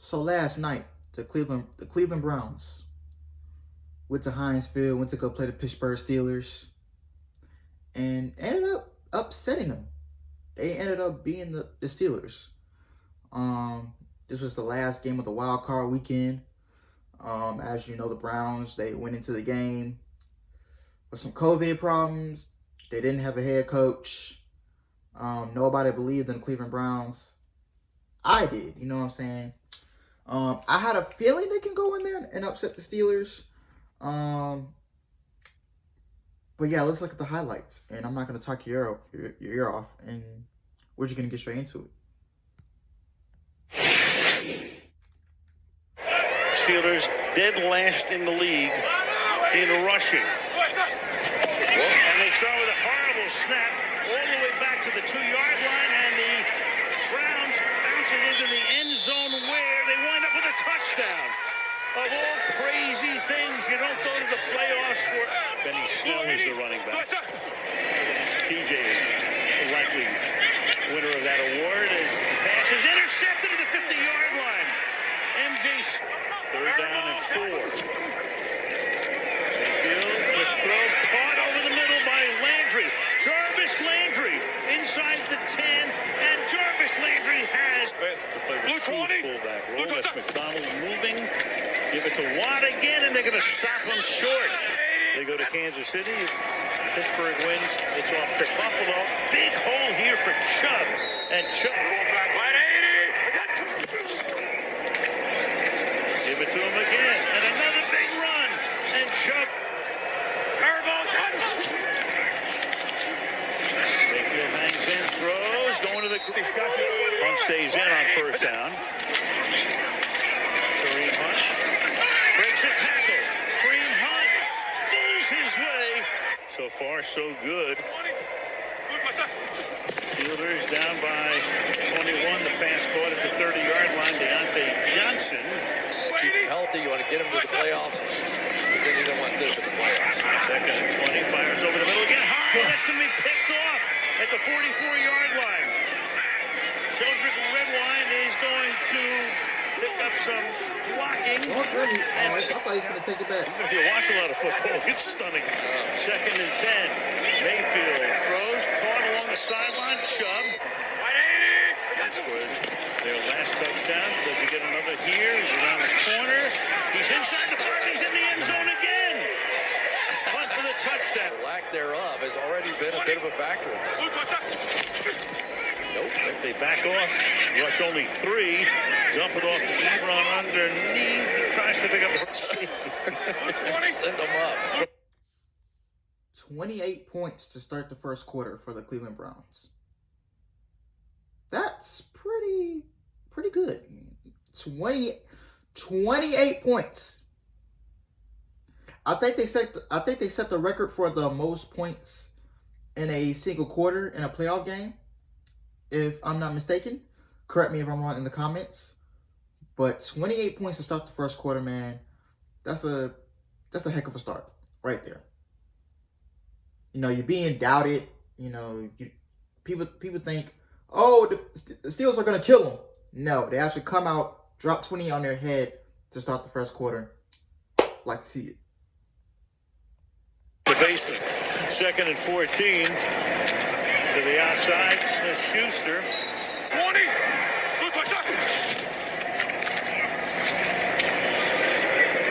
So last night, the Cleveland Browns went to Heinz Field, went to go play the Pittsburgh Steelers, and ended up upsetting them. They ended up being the Steelers. This was the last game of the wild card weekend. As you know, the Browns, they went into the game with some COVID problems. They didn't have a head coach. Nobody believed in the Cleveland Browns. I did, you know what I'm saying? I had a feeling they can go in there and upset the Steelers. But yeah, let's look at the highlights. And I'm not going to talk your ear off. And we're just going to get straight into it. Steelers dead last in the league in rushing. And they start with a horrible snap all the way back to the 2-yard line, and the Browns bounce it into the end zone where they wind up with a touchdown. Of all crazy things, you don't go to the playoffs for. Benny Snell is the running back. TJ is the likely winner of that award as the pass is intercepted at the 50-yard line. MJ's 3rd down and 4. Mayfield, quick throw, caught over the middle by Landry. Jarvis Landry inside the 10, and Jarvis Landry has to play the true fullback role. That's McDonald moving. Give it to Watt again, and they're going to stop him short. They go to Kansas City. Pittsburgh wins. It's off to Buffalo. Big hole here for Chubb. And Chubb. Give it to him again. And another big run. And Chubb. Mayfield hangs in, throws, going to the punt, stays in on 1st down. Kareem Hunt breaks a tackle. Kareem Hunt pulls his way. So far, so good. Steelers down by 21. The pass caught at the 30-yard line. Deontay Johnson. Keep him healthy. You want to get him to the playoffs. But then you don't want this in the playoffs. 2nd and 20. Fires over the middle again. High. That's going to be picked off at the 44-yard line. Sheldrick Redwine is going to pick up some blocking. I thought he was going to take it back. Even if you watch a lot of football, it's stunning. 2nd and 10. Mayfield throws, caught along the sideline. Chubb. That scored their last touchdown. Does he get another here? He's around the corner. He's inside the 40. He's in the end zone again. Punt for the touchdown. The lack thereof has already been a bit of a factor in this. Nope. They back off. Rush only 3. Dump it off to Ebron underneath. He tries to pick up the Send them up. 28 points to start the first quarter for the Cleveland Browns. That's pretty good. 28 points. I think they set the record for the most points in a single quarter in a playoff game, if I'm not mistaken. Correct me if I'm wrong in the comments. But 28 points to start the first quarter, man. That's a heck of a start right there. You know, you're being doubted. You know, people think, oh, the Steelers are going to kill them. No, they actually come out, drop 20 on their head to start the first quarter. Like to see it. The basement. 2nd and 14. To the outside, Smith-Schuster. 20.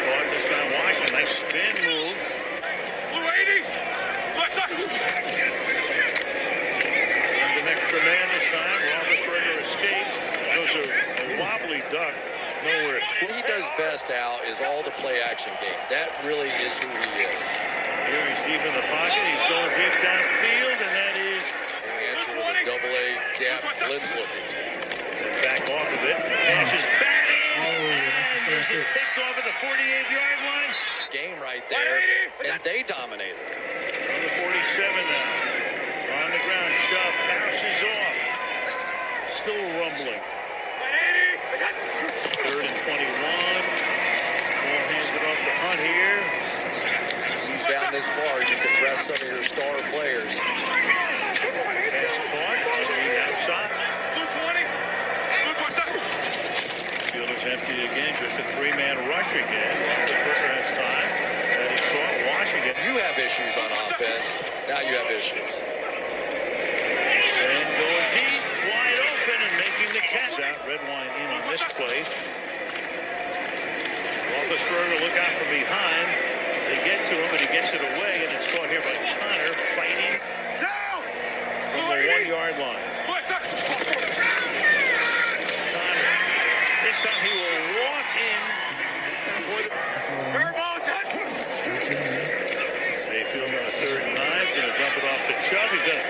Caught this time, Washington. Nice spin move. Sends an extra man this time. Roethlisberger escapes. Goes a wobbly duck. Nowhere. What he does best, Al, is all the play-action game. That really is who he is. Here he's deep in the pocket. He's going deep downfield, and that is... Answer with a double-A gap blitz looking. And back off of it. Dashes batting. And is it picked off at the 48-yard line? Game right there. And they dominated. On the 47 now. On the ground. Chubb bounces off. Still rumbling. 3rd and 21. Ball handed off to Hunt here. He's down this far. You can rest some of your star players. Pass caught on the outside. Fielders empty again. Just a three-man rush again. Roethlisberger has time. That is caught. Washington. You have issues on offense. Now you have issues. And going deep, wide open, and making the catch out. Red wine in on this play. Roethlisberger look out from behind. They get to him, and he gets it away, and it's caught here by Connor fighting from the 1-yard line. Connor, this time he will walk in for the... Mayfield on a 3rd and 9. He's going to dump it off to Chubb. He's got a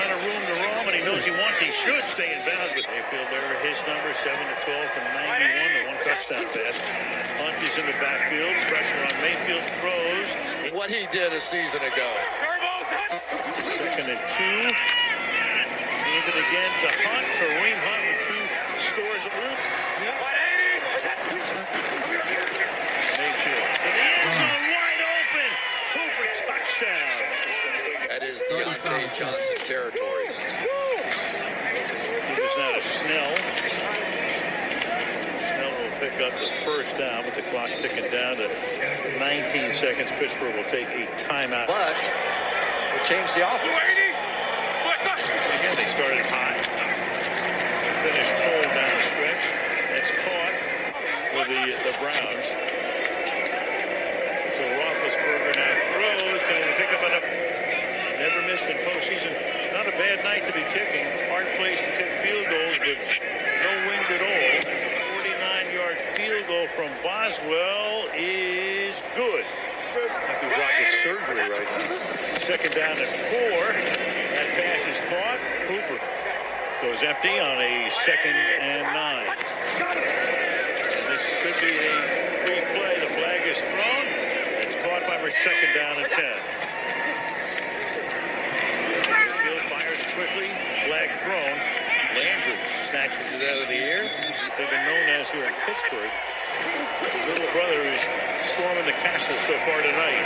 ton of room to roam, and he knows he should stay in bounds. But Mayfield there, his number, 7 to 12 from 91, the 1 touchdown pass. Hunt is in the backfield. Pressure on Mayfield. Throws. What he did a season ago. 2nd and 2. Hand it again to Hunt. Kareem Hunt with 2 scores. Mayfield to the end zone, wide open. Hooper touchdown. That is Deontay Johnson territory. It was now to Snell. Snell will pick up the 1st down, with the clock ticking down to 19 seconds. Pittsburgh will take a timeout. But it changed the offense. Again, they started high. Finished cold down the stretch. That's caught with the Browns. So Roethlisberger now throws. Going to pick up enough. Never missed in postseason. Not a bad night to be kicking. Hard place to kick field goals, but no wind at all. And the 49-yard field goal from Boswell is good. Might be rocket surgery right now. 2nd down and 4. That pass is caught. Hooper goes empty on a 2nd and 9. This should be a free play. The flag is thrown. It's caught by 2nd down and 10. Field fires quickly. Flag thrown. Landry snatches it out of the air. They've been known as here in Pittsburgh. His little brother is storming the castle so far tonight.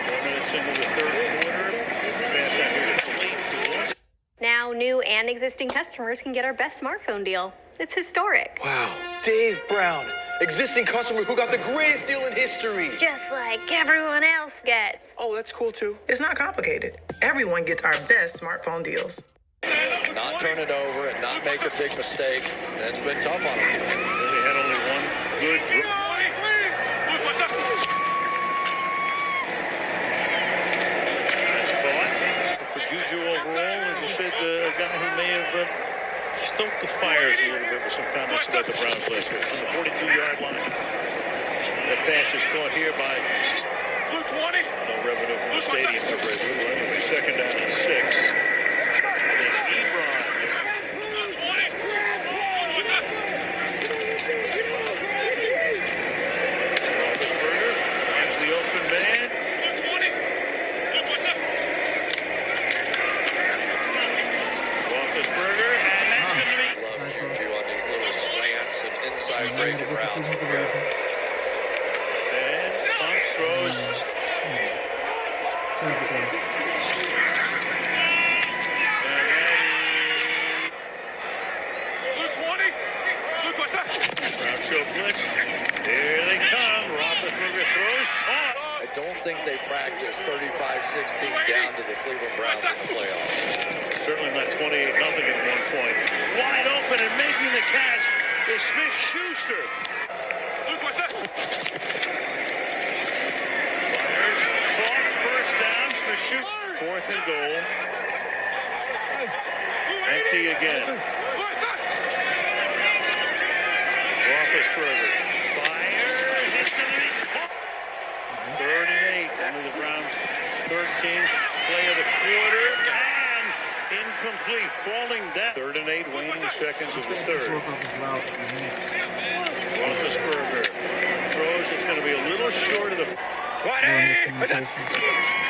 4 minutes into the 3rd quarter. Pass out here to Clayton. Now, new and existing customers can get our best smartphone deal. It's historic. Wow. Dave Brown, existing customer who got the greatest deal in history. Just like everyone else gets. Oh, that's cool too. It's not complicated. Everyone gets our best smartphone deals. Not turn it over and not make a big mistake. That's been tough on him. They had only one good drive. That's caught. For Juju overall, as you said, a guy who may have stoked the fires a little bit with some comments about the Browns last week. From the 42-yard line. That pass is caught here by no revenue from the stadium for Red Bull. Anyway, 2nd down and 6. And it's Ebron. Roethlisberger has the open man. Roethlisberger, and that's going to be... Love Juju on these little slants and inside breaking routes. And Hunt throws. Brown show blitz. Here they come. Roethlisberger throws. Caught. I don't think they practiced 35-16 down to the Cleveland Browns in the playoffs. Certainly not 28-0 at one point. Wide open and making the catch is Smith-Schuster. Fires. Caught. 1st down. Smith-Schuster. 4th and goal. Empty again. Roethlisberger fires. It's going to be caught. 3rd and 8. Under the Browns' 13th play of the quarter. And incomplete. Falling down. 3rd and 8. Waning seconds of the 3rd. Roethlisberger throws. It's going to be a little short of the...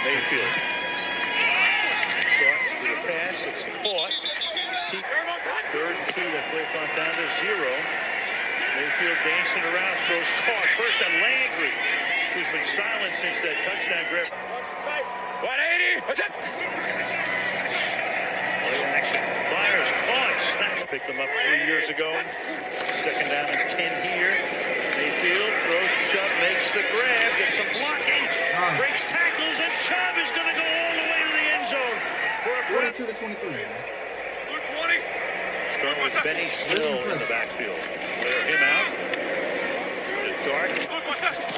Mayfield. Starts with a pass. It's caught. 3rd and 2. That play clock down to 0. Mayfield dancing around, throws caught. First on Landry, who's been silent since that touchdown grab. 180. Play catch. Fires, caught, snatch. Picked them up 3 years ago. Second down and 10 here. Mayfield throws Chubb, makes the grab, gets some blocking, breaks tackles, and Chubb is going to go all the way to the end zone for a 42 to 23. Start with Benny Snell in the backfield. Clear him out. Dart.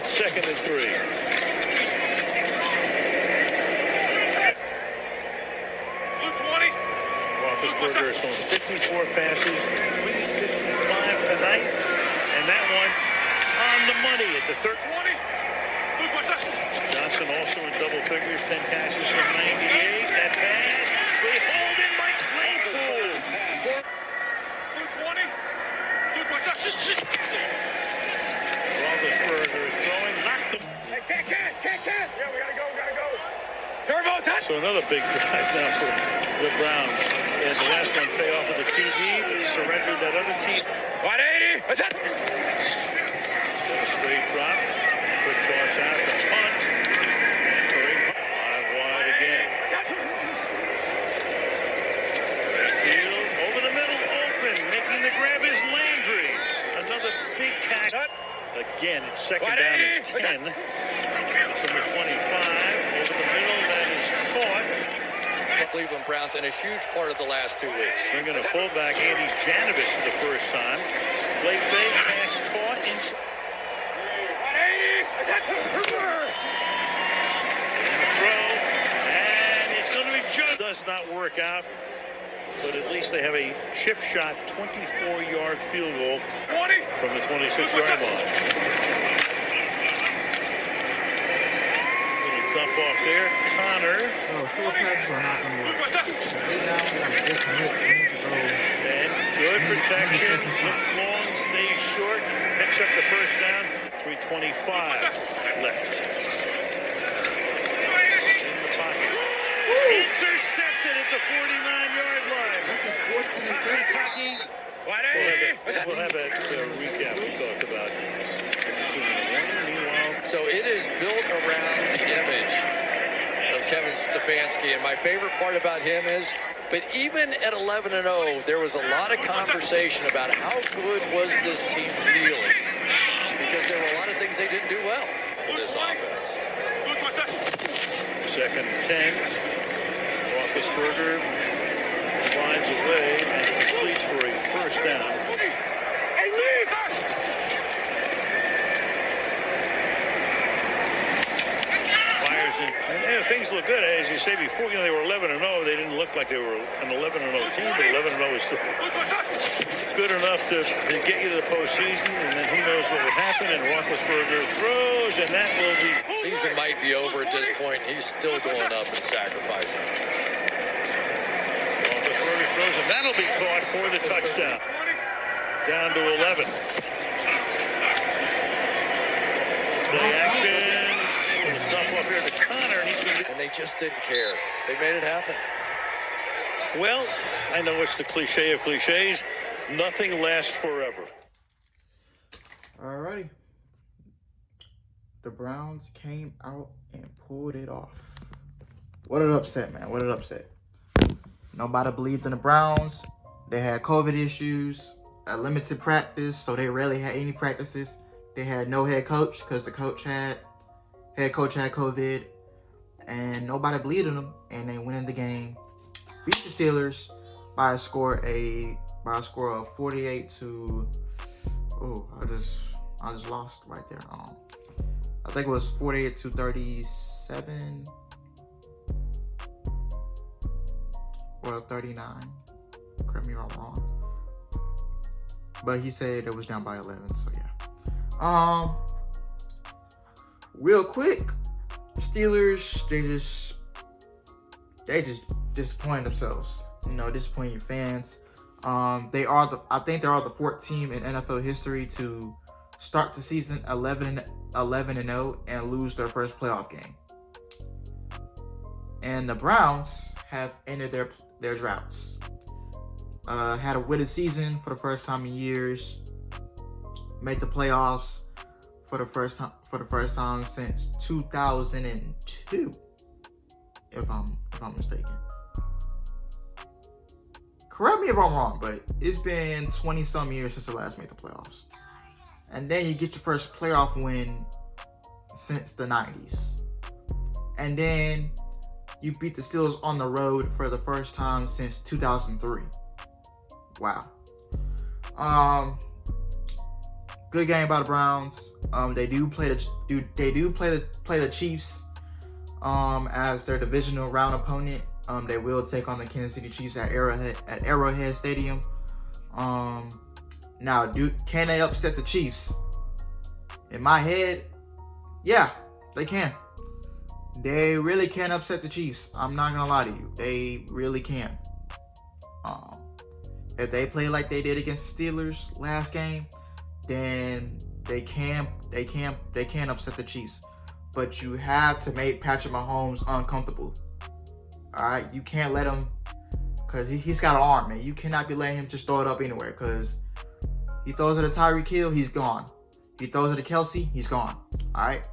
Second and 3. Roethlisberger is on 54 passes, 355 tonight, and that one on the money at the third. Johnson also in double figures, 10 passes for 98. That pass, beholden by Claypool. Roethlisberger throwing, knocked him. Can't. Yeah, we gotta go. Turbo's hot. So another big drive now for the Browns. And the last one pay off with a TD, but surrendered that other team. 180. What's that? A straight drop. Quick toss out to punt. Curry, 5 wide again. Mayfield over the middle, open. Making the grab is Landry. Another big catch. Again, it's second down and 10. From the 25. Over the middle, that is caught. Cleveland Browns in a huge part of the last 2 weeks. Bringing a fullback, Andy Janovich, for the first time. Play fake, pass caught inside. And the throw, and it's going to be just does not work out, but at least they have a chip shot 24-yard field goal from the 26-yard line. Little dump off there, Connor. Oh, short passes are not going to work. And good protection. Look long, stays short. Picks up the first down. 3:25 left. In the pocket. Intercepted at the 49-yard line. Taki. We'll have that recap we talked about. Meanwhile, So it is built around the image of Kevin Stefanski, and my favorite part about him is, but even at 11-0, there was a lot of conversation about how good was this team feeling, because there were a lot of things they didn't do well with this offense. second and 10. Roethlisberger slides away and completes for a first down. Fires in, and things look good. As you say before, they were 11-0. They didn't look like they were an 11-0 team, but 11-0 is still good enough to get you to the postseason, and then who knows what would happen. And Roethlisberger throws, and that will be... Season might be over at this point. He's still going up and sacrificing. Roethlisberger throws, and that'll be caught for the touchdown. Down to 11. Play action. Dump up here to Connor, and he's going to... And they just didn't care. They made it happen. Well, I know it's the cliche of cliches. Nothing lasts forever. Alrighty. The Browns came out and pulled it off. What an upset, man. What an upset. Nobody believed in the Browns. They had COVID issues, a limited practice, so they rarely had any practices. They had no head coach because the head coach had COVID, and nobody believed in them, and they went in the game, beat the Steelers by a score of 48 to... Oh, I just lost right there. I think it was 48 to 37 or 39. Correct me if I'm wrong. But he said it was down by 11, so yeah. Real quick, Steelers, they just disappointed themselves. Disappointing your fans. I think they are the fourth team in NFL history to start the season 11-0 and lose their first playoff game. And the Browns have ended their droughts. Had a winning season for the first time in years. Made the playoffs for the first time since 2002, if I'm mistaken. correct me if I'm wrong, but it's been 20-some years since the last made the playoffs. And then you get your first playoff win since the 90s. And then you beat the Steelers on the road for the first time since 2003. Wow. Good game by the Browns. They do play the Chiefs as their divisional round opponent. They will take on the Kansas City Chiefs at Arrowhead Stadium. Now, can they upset the Chiefs? In my head, yeah, they can. They really can upset the Chiefs. I'm not gonna lie to you. They really can. If they play like they did against the Steelers last game, then they can upset the Chiefs. But you have to make Patrick Mahomes uncomfortable. All right, you can't let him, because he's got an arm, man. You cannot be letting him just throw it up anywhere, because he throws it to Tyreek Hill, he's gone. He throws it to Kelsey, he's gone. All right,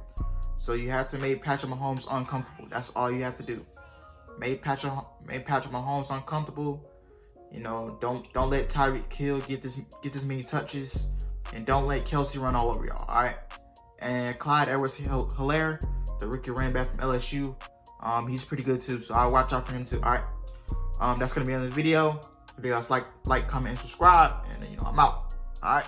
so you have to make Patrick Mahomes uncomfortable. That's all you have to do. Make Patrick Mahomes uncomfortable. You know, don't let Tyreek Hill get this many touches, and don't let Kelsey run all over y'all. All right, and Clyde Edwards-Helaire, the rookie running back from LSU. He's pretty good too, so I'll watch out for him too. All right, that's gonna be on this video. If you guys like, comment, and subscribe, and I'm out. All right.